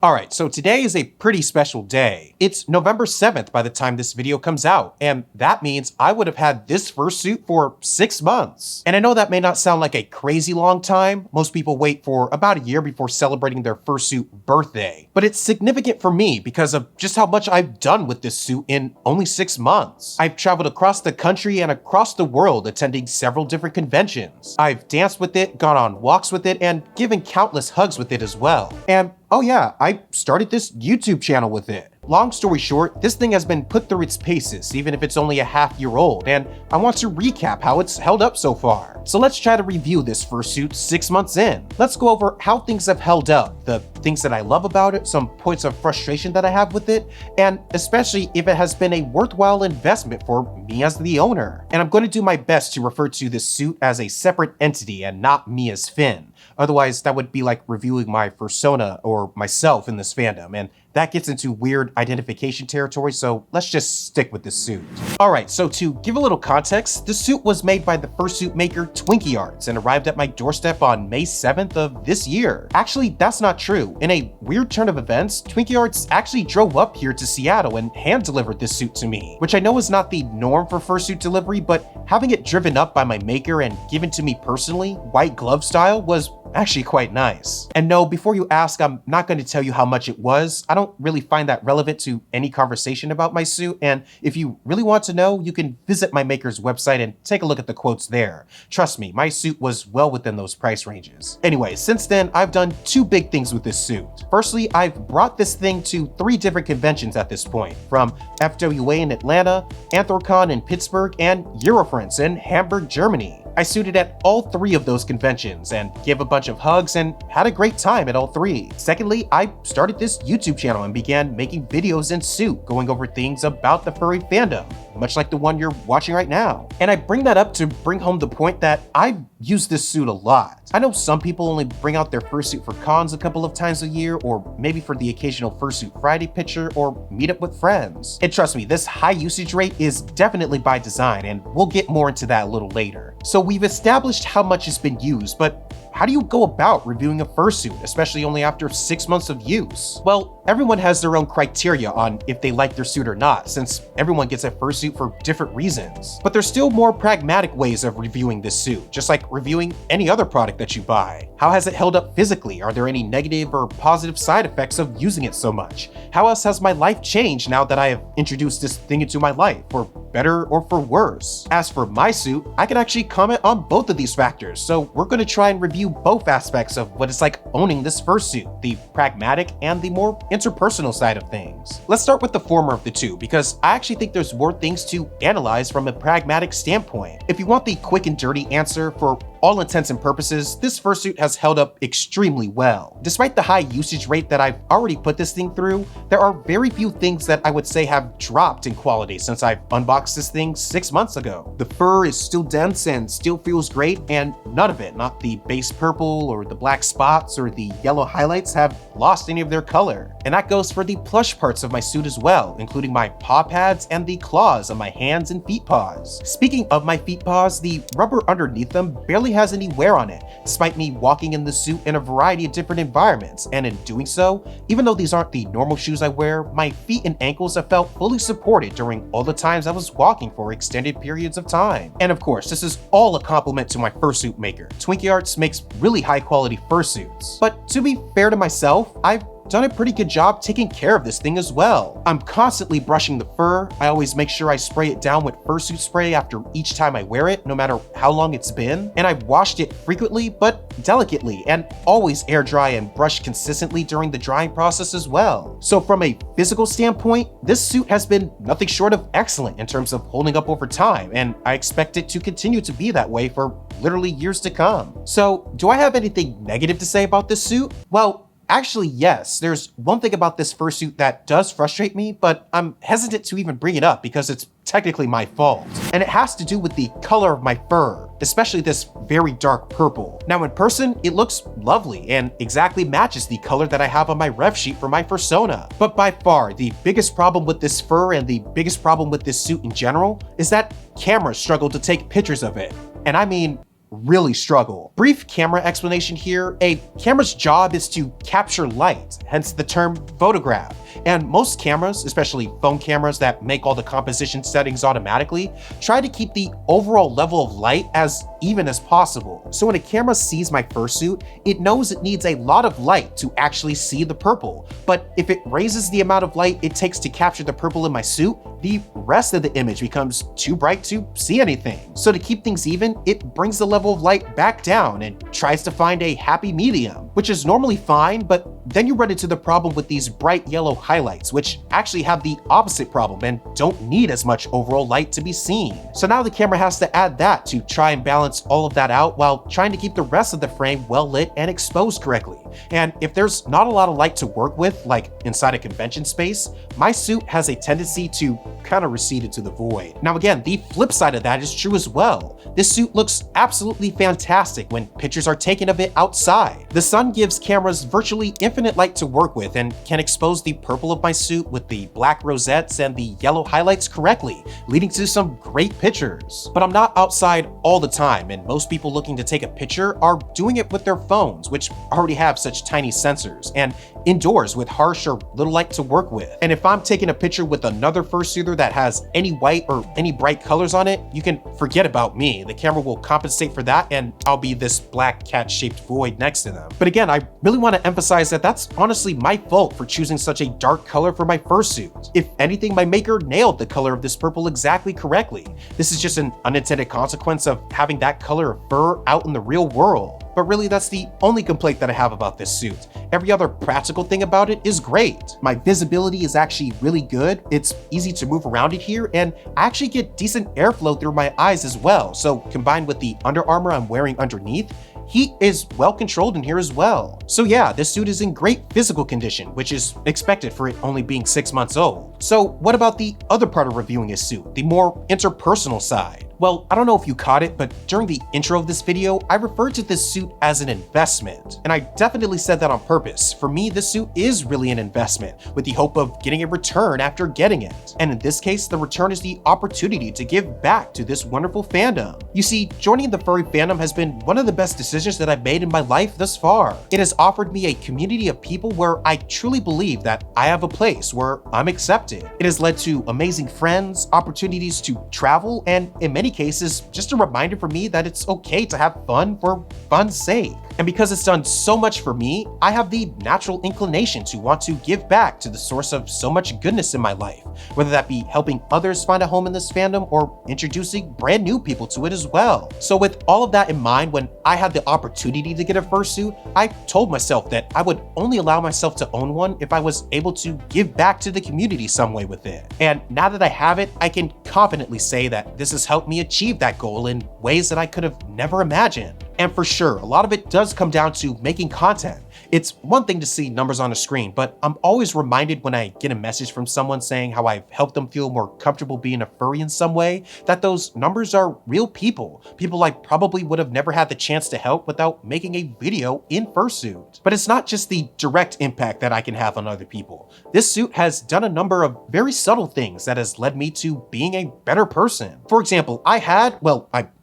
Alright, so today is a pretty special day. It's November 7th by the time this video comes out, and that means I would have had this fursuit for 6 months. And I know that may not sound like a crazy long time. Most people wait for about a year before celebrating their fursuit birthday. But it's significant for me because of just how much I've done with this suit in only 6 months. I've traveled across the country and across the world attending several different conventions. I've danced with it, gone on walks with it, and given countless hugs with it as well. And oh yeah, I started this YouTube channel with it. Long story short, this thing has been put through its paces, even if it's only a half-year old, and I want to recap how it's held up so far. So let's try to review this fursuit 6 months in. Let's go over how things have held up, the things that I love about it, some points of frustration that I have with it, and especially if it has been a worthwhile investment for me as the owner. And I'm going to do my best to refer to this suit as a separate entity and not me as Finn. Otherwise, that would be like reviewing my persona or myself in this fandom, and that gets into weird identification territory, so let's just stick with this suit. Alright, so to give a little context, the suit was made by the fursuit maker Twinkie Arts and arrived at my doorstep on May 7th of this year. Actually, that's not true. In a weird turn of events, Twinkie Arts actually drove up here to Seattle and hand-delivered this suit to me, which I know is not the norm for fursuit delivery, but having it driven up by my maker and given to me personally, white glove style, was actually quite nice. And no, before you ask, I'm not going to tell you how much it was. I don't really find that relevant to any conversation about my suit, and if you really want to know, you can visit my maker's website and take a look at the quotes there. Trust me, my suit was well within those price ranges. Anyway, since then, I've done two big things with this suit. Firstly, I've brought this thing to 3 different conventions at this point, from FWA in Atlanta, Anthrocon in Pittsburgh, and Eurofriends in Hamburg, Germany. I suited at all 3 of those conventions and gave a bunch of hugs and had a great time at all 3. Secondly, I started this YouTube channel and began making videos in suit, going over things about the furry fandom, much like the one you're watching right now. And I bring that up to bring home the point that I've used this suit a lot. I know some people only bring out their fursuit for cons a couple of times a year, or maybe for the occasional Fursuit Friday picture, or meet up with friends. And trust me, this high usage rate is definitely by design, and we'll get more into that a little later. So we've established how much has been used, but how do you go about reviewing a fursuit, especially only after 6 months of use? Well, everyone has their own criteria on if they like their suit or not, since everyone gets a fursuit for different reasons. But there's still more pragmatic ways of reviewing this suit, just like reviewing any other product that you buy. How has it held up physically? Are there any negative or positive side effects of using it so much? How else has my life changed now that I have introduced this thing into my life, for better or for worse? As for my suit, I can actually comment on both of these factors, so we're going to try and review both aspects of what it's like owning this fursuit, the pragmatic and the more interpersonal side of things. Let's start with the former of the two, because I actually think there's more things to analyze from a pragmatic standpoint. If you want the quick and dirty answer, for all intents and purposes, this fursuit has held up extremely well. Despite the high usage rate that I've already put this thing through, there are very few things that I would say have dropped in quality since I've unboxed this thing 6 months ago. The fur is still dense and still feels great, and none of it, not the base purple or the black spots or the yellow highlights, have lost any of their color. And that goes for the plush parts of my suit as well, including my paw pads and the claws on my hands and feet paws. Speaking of my feet paws, the rubber underneath them barely has any wear on it, despite me walking in the suit in a variety of different environments, and in doing so, even though these aren't the normal shoes I wear, my feet and ankles have felt fully supported during all the times I was walking for extended periods of time. And of course, this is all a compliment to my fursuit maker. Twinkie Arts makes really high quality fursuits. But to be fair to myself, I've done a pretty good job taking care of this thing as well. I'm constantly brushing the fur. I always make sure I spray it down with fursuit spray after each time I wear it, no matter how long it's been. And I've washed it frequently, but delicately, and always air dry and brush consistently during the drying process as well. So from a physical standpoint, this suit has been nothing short of excellent in terms of holding up over time, and I expect it to continue to be that way for literally years to come. So do I have anything negative to say about this suit? Well, actually, yes. There's one thing about this fursuit that does frustrate me, but I'm hesitant to even bring it up because it's technically my fault. And it has to do with the color of my fur, especially this very dark purple. Now in person, it looks lovely and exactly matches the color that I have on my ref sheet for my persona. But by far, the biggest problem with this fur and the biggest problem with this suit in general is that cameras struggle to take pictures of it. And I mean, really struggle. Brief camera explanation here: a camera's job is to capture light, hence the term photograph. And most cameras, especially phone cameras that make all the composition settings automatically, try to keep the overall level of light as even as possible. So when a camera sees my fursuit, it knows it needs a lot of light to actually see the purple. But if it raises the amount of light it takes to capture the purple in my suit, the rest of the image becomes too bright to see anything. So to keep things even, it brings the level of light back down and tries to find a happy medium, which is normally fine, but then you run into the problem with these bright yellow highlights, which actually have the opposite problem and don't need as much overall light to be seen. So now the camera has to add that to try and balance all of that out while trying to keep the rest of the frame well lit and exposed correctly. And if there's not a lot of light to work with, like inside a convention space, my suit has a tendency to kind of recede into the void. Now again, the flip side of that is true as well. This suit looks absolutely fantastic when pictures are taken of it outside. The sun gives cameras virtually infinite light to work with and can expose the purple of my suit with the black rosettes and the yellow highlights correctly, leading to some great pictures. But I'm not outside all the time, and most people looking to take a picture are doing it with their phones, which already have such tiny sensors, and indoors with harsh or little light to work with. And if I'm taking a picture with another fursuiter that has any white or any bright colors on it, you can forget about me. The camera will compensate for that, and I'll be this black cat-shaped void next to them. But again, I really want to emphasize that that's honestly my fault for choosing such a dark color for my fursuit. If anything, my maker nailed the color of this purple exactly correctly. This is just an unintended consequence of having that color of fur out in the real world. But really, that's the only complaint that I have about this suit. Every other practical thing about it is great. My visibility is actually really good, it's easy to move around it here, and I actually get decent airflow through my eyes as well. So combined with the Under Armour I'm wearing underneath, heat is well controlled in here as well. So yeah, this suit is in great physical condition, which is expected for it only being 6 months old. So what about the other part of reviewing his suit, the more interpersonal side? Well, I don't know if you caught it, but during the intro of this video, I referred to this suit as an investment. And I definitely said that on purpose. For me, this suit is really an investment, with the hope of getting a return after getting it. And in this case, the return is the opportunity to give back to this wonderful fandom. You see, joining the furry fandom has been one of the best decisions that I've made in my life thus far. It has offered me a community of people where I truly believe that I have a place where I'm accepted. It has led to amazing friends, opportunities to travel, and in many cases, just a reminder for me that it's okay to have fun for fun's sake. And because it's done so much for me, I have the natural inclination to want to give back to the source of so much goodness in my life, whether that be helping others find a home in this fandom or introducing brand new people to it as well. So with all of that in mind, when I had the opportunity to get a fursuit, I told myself that I would only allow myself to own one if I was able to give back to the community some way with it. And now that I have it, I can confidently say that this has helped me achieve that goal in ways that I could have never imagined. And for sure, a lot of it does come down to making content. It's one thing to see numbers on a screen, but I'm always reminded when I get a message from someone saying how I've helped them feel more comfortable being a furry in some way, that those numbers are real people I probably would have never had the chance to help without making a video in fursuit. But it's not just the direct impact that I can have on other people. This suit has done a number of very subtle things that has led me to being a better person. For example, I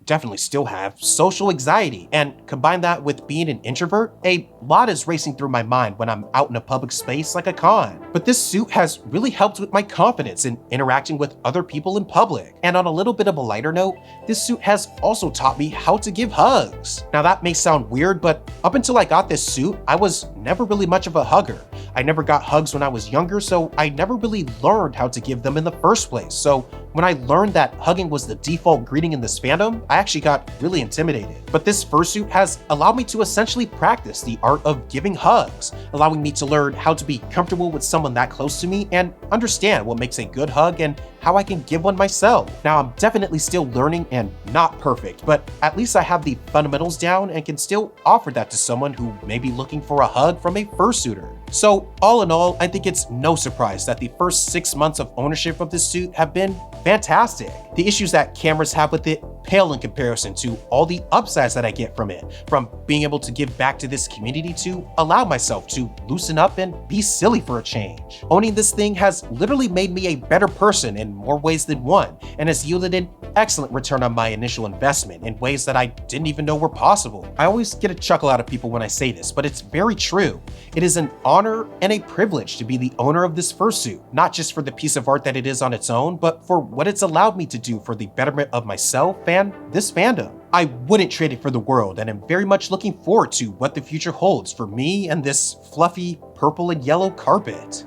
definitely still have social anxiety, and combine that with being an introvert, a lot is racing through my mind when I'm out in a public space like a con. But this suit has really helped with my confidence in interacting with other people in public. And on a little bit of a lighter note, this suit has also taught me how to give hugs. Now that may sound weird, but up until I got this suit, I was never really much of a hugger. I never got hugs when I was younger, so I never really learned how to give them in the first place. So when I learned that hugging was the default greeting in this fandom, I actually got really intimidated. But this fursuit has allowed me to essentially practice the art of giving hugs, allowing me to learn how to be comfortable with someone that close to me and understand what makes a good hug and how I can give one myself. Now, I'm definitely still learning and not perfect, but at least I have the fundamentals down and can still offer that to someone who may be looking for a hug from a fursuiter. So all in all, I think it's no surprise that the first 6 months of ownership of this suit have been fantastic. The issues that cameras have with it pale in comparison to all the upsides that I get from it, from being able to give back to this community to allow myself to loosen up and be silly for a change. Owning this thing has literally made me a better person in more ways than one, and has yielded an excellent return on my initial investment in ways that I didn't even know were possible. I always get a chuckle out of people when I say this, but it's very true. It is an honor and a privilege to be the owner of this fursuit, not just for the piece of art that it is on its own, but for what it's allowed me to do for the betterment of myself and this fandom. I wouldn't trade it for the world, and am very much looking forward to what the future holds for me and this fluffy purple and yellow carpet.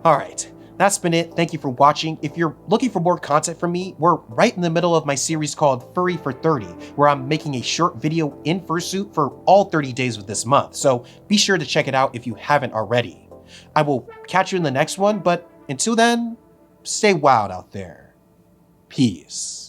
Alright, that's been it. Thank you for watching. If you're looking for more content from me, we're right in the middle of my series called Furry for 30, where I'm making a short video in fursuit for all 30 days of this month, so be sure to check it out if you haven't already. I will catch you in the next one, but until then, stay wild out there. Peace.